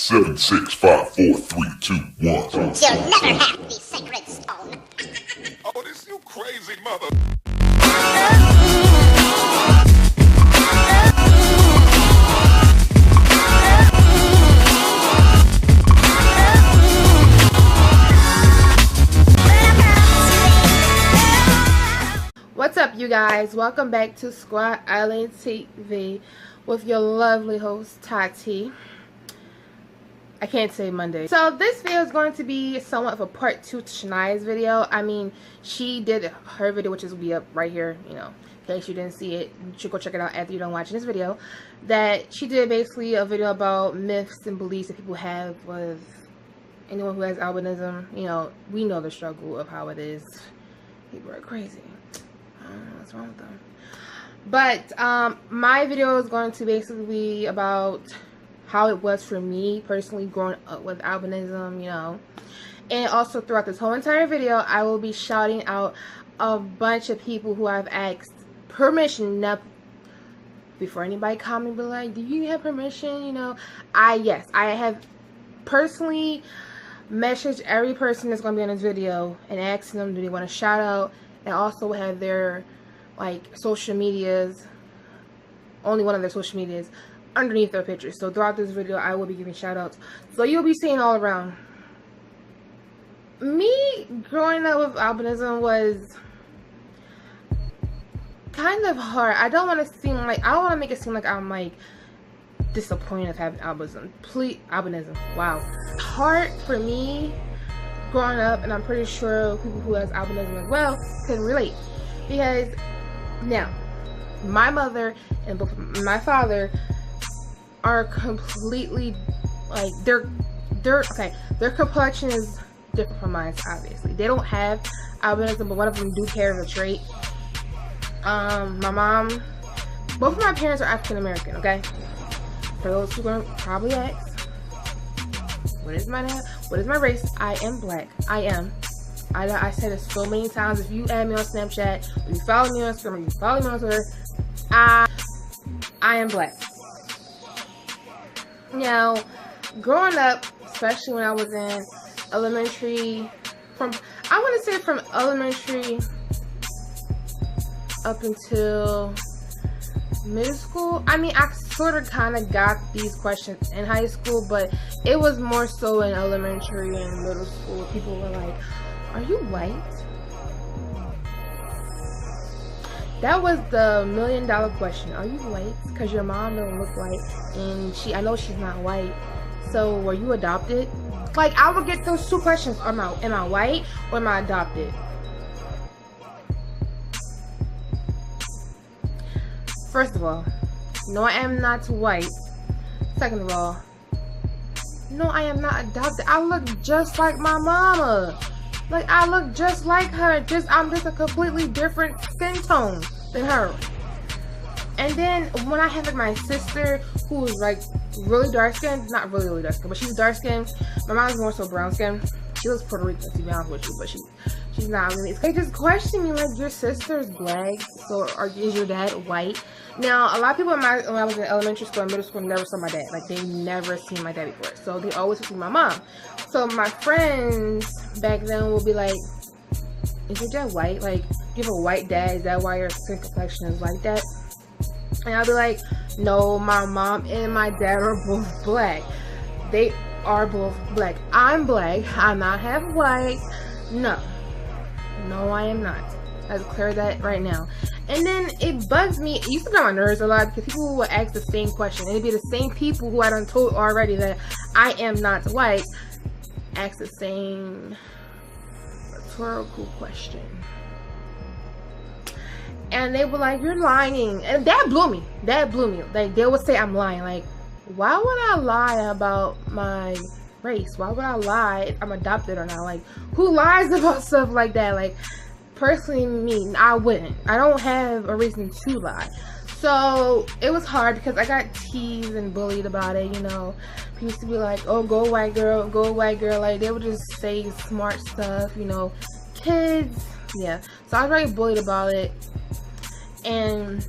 7, 6, 5, 4, 3, 2, 1. You'll never have the sacred stone. Oh, this you crazy mother. What's up, you guys? Welcome back to Squad Island TV with your lovely host Tati. I can't say Monday. So this video is going to be somewhat of a part 2 to Shania's video. I mean, she did her video, which will be up right here, you know, in case you didn't see it. You should go check it out after you're done watching this video. That she did basically a video about myths and beliefs that people have with anyone who has albinism. You know, we know the struggle of how it is. People are crazy. I don't know what's wrong with them. But my video is going to basically be about how it was for me personally growing up with albinism, you know. And also throughout this whole entire video, I will be shouting out a bunch of people who I've asked permission. Now, before anybody comment, be like, do you have permission? You know, yes, I have personally messaged every person that's going to be in this video and asking them, do they want a shout out? And also have their like social medias, only one of their social medias, underneath their pictures. So throughout this video, I will be giving shout outs. So you'll be seeing all around. Me growing up with albinism was kind of hard. I don't want to make it seem like I'm like disappointed of having albinism. Wow. Hard for me growing up, and I'm pretty sure people who has albinism as well can relate, because now my mother and both my father are completely like their complexion is different from mine. Obviously they don't have albinism, but one of them do carry the trait. My mom, both of my parents are African American. Okay, for those who are probably ask, what is my name? What is my race? I am black. I am. I said it so many times. If you add me on Snapchat, if you follow me on Instagram, if you follow me on Twitter, I am black. Now, growing up, especially when I was in elementary, I want to say from elementary up until middle school. I mean, I sort of kind of got these questions in high school, but it was more so in elementary and middle school. People were like, are you white? That was the $1 million question. Are you white? Because your mom don't look white, and I know she's not white. So were you adopted? Like, I would get those two questions. Am I white or am I adopted? First of all, no, I am not white. Second of all, no, I am not adopted. I look just like my mama. Like, I look just like her. I'm just a completely different skin tone than her. And then when I had like my sister, who was like really dark skinned, not really really dark skinned, but she's dark skinned. My mom's more so brown skinned. She was Puerto Rican, to be honest with you, but she's not really. They just question me like, your sister's black, so is your dad white? Now, a lot of people when I was in elementary school and middle school never saw my dad. Like, they never seen my dad before, so they always see my mom. So my friends back then will be like, is your dad white? Like, you have a white dad, is that why your skin complexion is like that? And I'll be like, no, my mom and my dad are both black. They are both black. I'm black. I'm not half white. No, I am not. Let's clear that right now. And then it bugs me. It used to get on my nerves a lot because people would ask the same question, and it'd be the same people who I done told already that I am not white ask the same rhetorical question. And they were like, you're lying. And that blew me. Like, they would say I'm lying. Like, why would I lie about my race? Why would I lie if I'm adopted or not? Like, who lies about stuff like that? Like, personally, me, I wouldn't. I don't have a reason to lie. So it was hard because I got teased and bullied about it, you know. People used to be like, oh, go white girl, go white girl. Like, they would just say smart stuff, you know. Kids, yeah. So I was very bullied about it. And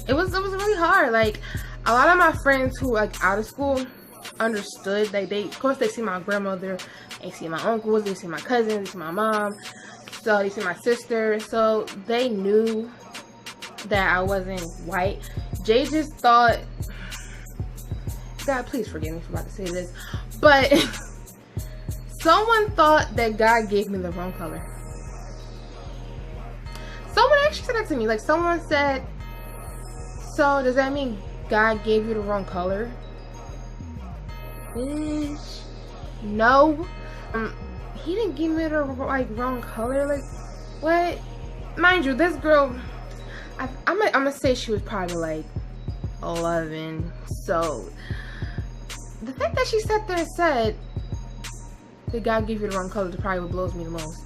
it was really hard. Like, a lot of my friends who were like out of school, understood. Like of course they see my grandmother, they see my uncles, they see my cousins, they see my mom, so they see my sister, so they knew that I wasn't white. Jay just thought, God please forgive me for about to say this, but someone thought that God gave me the wrong color. Someone actually said that to me. Like someone said, so does that mean God gave you the wrong color? Bitch, no. He didn't give me the wrong color. Like what? Mind you, this girl, I'm gonna say she was probably like 11. So the fact that she sat there and said that God gave you the wrong color is probably what blows me the most.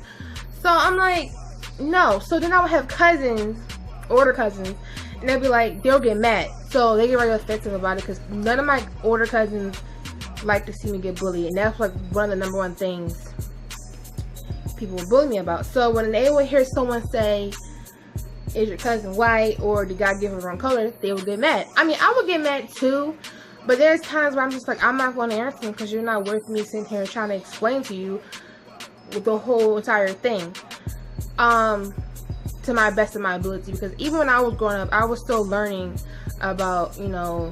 So I'm like, no. So then I would have cousins, older cousins, and they'll be like, they'll get mad. So they get really offensive about it because none of my older cousins like to see me get bullied, and that's like one of the #1 things people would bully me about. So when they would hear someone say, is your cousin white, or did God give her the wrong color, they would get mad. I mean, I would get mad too, but there's times where I'm just like, I'm not going to answer because you're not worth me sitting here trying to explain to you the whole entire thing to my best of my ability. Because even when I was growing up, I was still learning about, you know,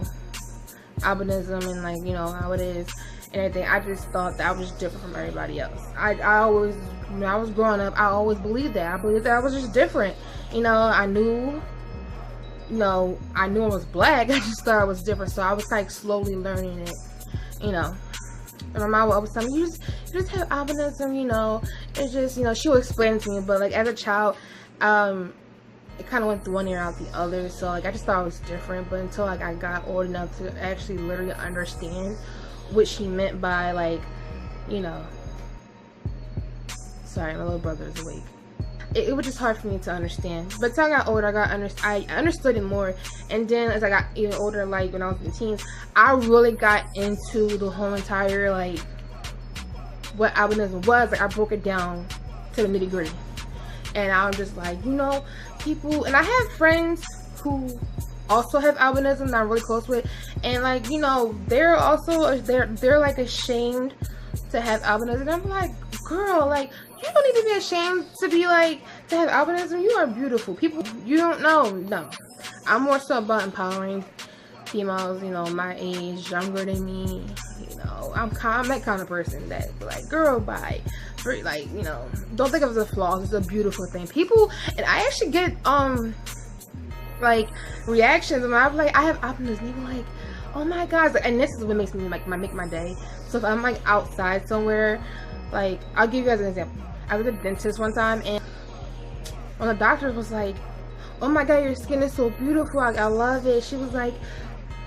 albinism and like, you know, how it is and everything. I just thought that I was different from everybody else. I always, when I was growing up, I always believed that. I believed that I was just different. You know, I knew I was black. I just thought I was different. So I was like slowly learning it, you know. And my mom would always tell me, you just have albinism, you know. It's just, you know, she would explain it to me. But like as a child, it kind of went through one ear out the other. So like I just thought it was different. But until like I got old enough to actually literally understand what she meant by, like, you know, sorry, my little brother is awake. It was just hard for me to understand. But until I got older, I understood it more. And then as I got even older, like when I was in teens, I really got into the whole entire, like, what albinism was. Like I broke it down to the nitty gritty. And I was just like, you know, people, and I have friends who also have albinism that I'm really close with, and like, you know, they're also they're like ashamed to have albinism. And I'm like, girl, like, you don't need to be ashamed to be like to have albinism. You are beautiful. People, you don't know. No, I'm more so about empowering females, you know, my age, younger than me. You know, I'm that kind of person that like, girl, bye. For, like, you know, don't think of it as a flaw. It's a beautiful thing. People, and I actually get like reactions when I'm like, I have albinism. People like, oh my god. And this is what makes me like make my day. So if I'm like outside somewhere, like, I'll give you guys an example. I was at the dentist one time, and when the doctor was like, oh my god, your skin is so beautiful, I love it. She was like,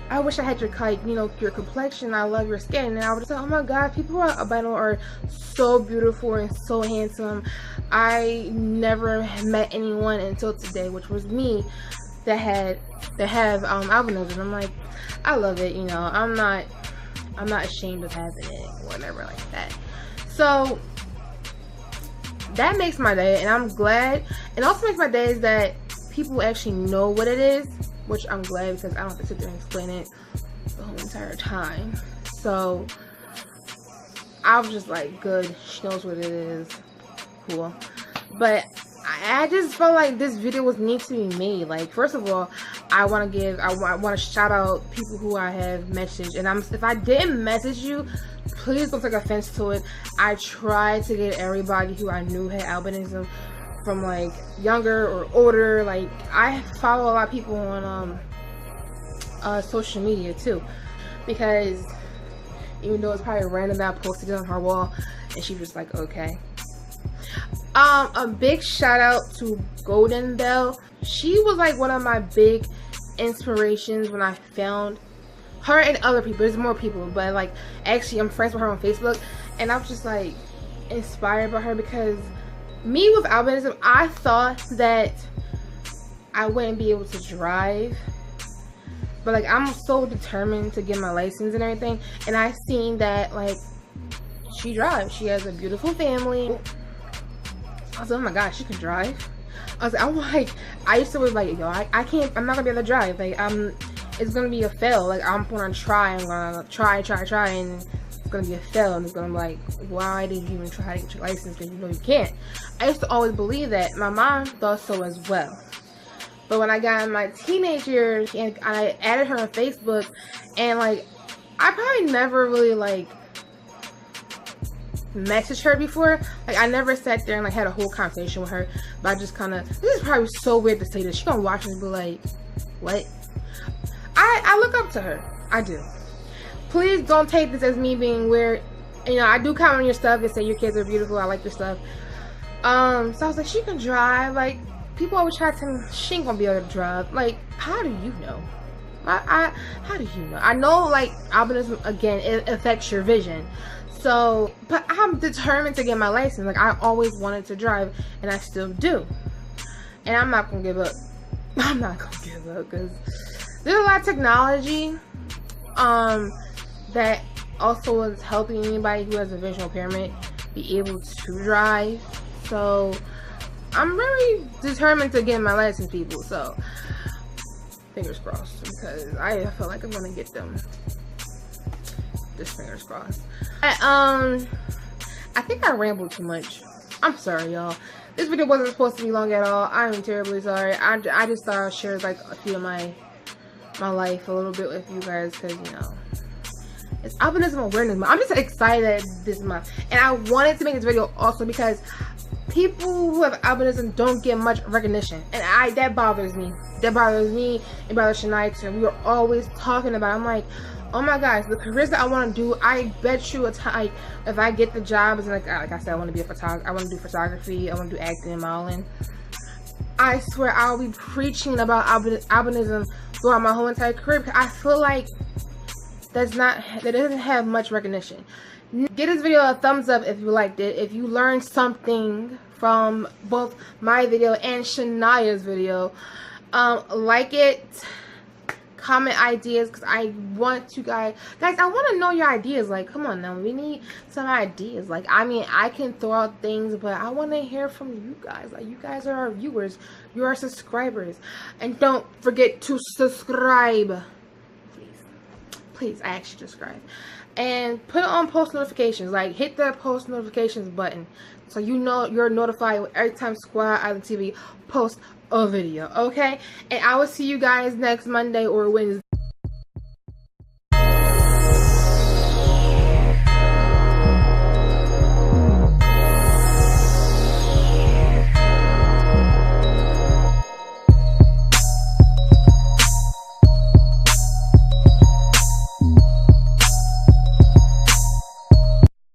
I wish I had your, like, you know, your complexion. I love your skin. And I was like, oh my god, people who are albino are so beautiful and so handsome. I never met anyone until today, which was me, that have albinism. I'm like, I love it, you know. I'm not ashamed of having it, whatever like that. So that makes my day, and I'm glad. And also makes my day is that people actually know what it is, which I'm glad, because I don't have to sit there and explain it the whole entire time. So I was just like, good, she knows what it is, cool. But I just felt like this video was need to be made. Like, first of all, I want to shout out people who I have messaged, and if I didn't message you, please don't take offense to it. I tried to get everybody who I knew had albinism, from like younger or older. Like, I follow a lot of people on social media too, because even though it's probably random that I posted it on her wall, and she was like, okay. A big shout out to Golden Bell. She was like one of my big inspirations when I found her, and other people. There's more people, but like, actually I'm friends with her on Facebook, and I'm just like inspired by her, because me with albinism, I thought that I wouldn't be able to drive, but like, I'm so determined to get my license and everything, and I seen that like she drives. She has a beautiful family. I was like, oh my god, she can drive. I used to be like, yo, I can't, I'm not gonna be able to drive. Like, it's gonna be a fail. Like, I'm gonna try, and it's gonna be a fail, and it's gonna be like, why did you even try to get your license? Because you know you can't. I used to always believe that. My mom thought so as well. But when I got in my teenage years, and I added her on Facebook, and like, I probably never really like messaged her before. Like, I never sat there and like had a whole conversation with her, but I just kind of, this is probably so weird to say this, she gonna watch this and be like, what? I look up to her. I do. Please don't take this as me being weird. You know, I do comment on your stuff and say your kids are beautiful, I like your stuff. So I was like, she can drive. Like, people always try to tell me she ain't gonna be able to drive. Like, how do you know? How do you know? I know, like, albinism, again, it affects your vision. So, but I'm determined to get my license. Like, I always wanted to drive, and I still do. And I'm not gonna give up. I'm not gonna give up, because there's a lot of technology that also is helping anybody who has a visual impairment be able to drive. So I'm really determined to get my license, people. So fingers crossed, because I feel like I'm gonna get them. Just fingers crossed. I think I rambled too much. I'm sorry, y'all. This video wasn't supposed to be long at all. I'm terribly sorry. I just thought I'd share like a few of my life a little bit with you guys, because you know, it's Albinism Awareness Month. I'm just excited this month, and I wanted to make this video also because people who have albinism don't get much recognition, and that bothers me. That bothers me and bothers Shania too. We were always talking about it. I'm like, oh my gosh, the careers that I want to do, I bet you a time, if I get the jobs, and like I said, I want to be a photographer, I want to do photography, I want to do acting and modeling. I swear I'll be preaching about albinism throughout my whole entire career, because I feel like that doesn't have much recognition. Give this video a thumbs up if you liked it. If you learned something from both my video and Shania's video, like it, comment ideas, because I want you guys, I want to know your ideas. Like, come on now, we need some ideas. Like, I mean, I can throw out things, but I want to hear from you guys. Like, you guys are our viewers, you're our subscribers, and don't forget to subscribe. Please, I actually subscribe, and put on post notifications. Like, hit that post notifications button, so you know you're notified every time Squad Island TV posts a video. Okay, and I will see you guys next Monday or Wednesday.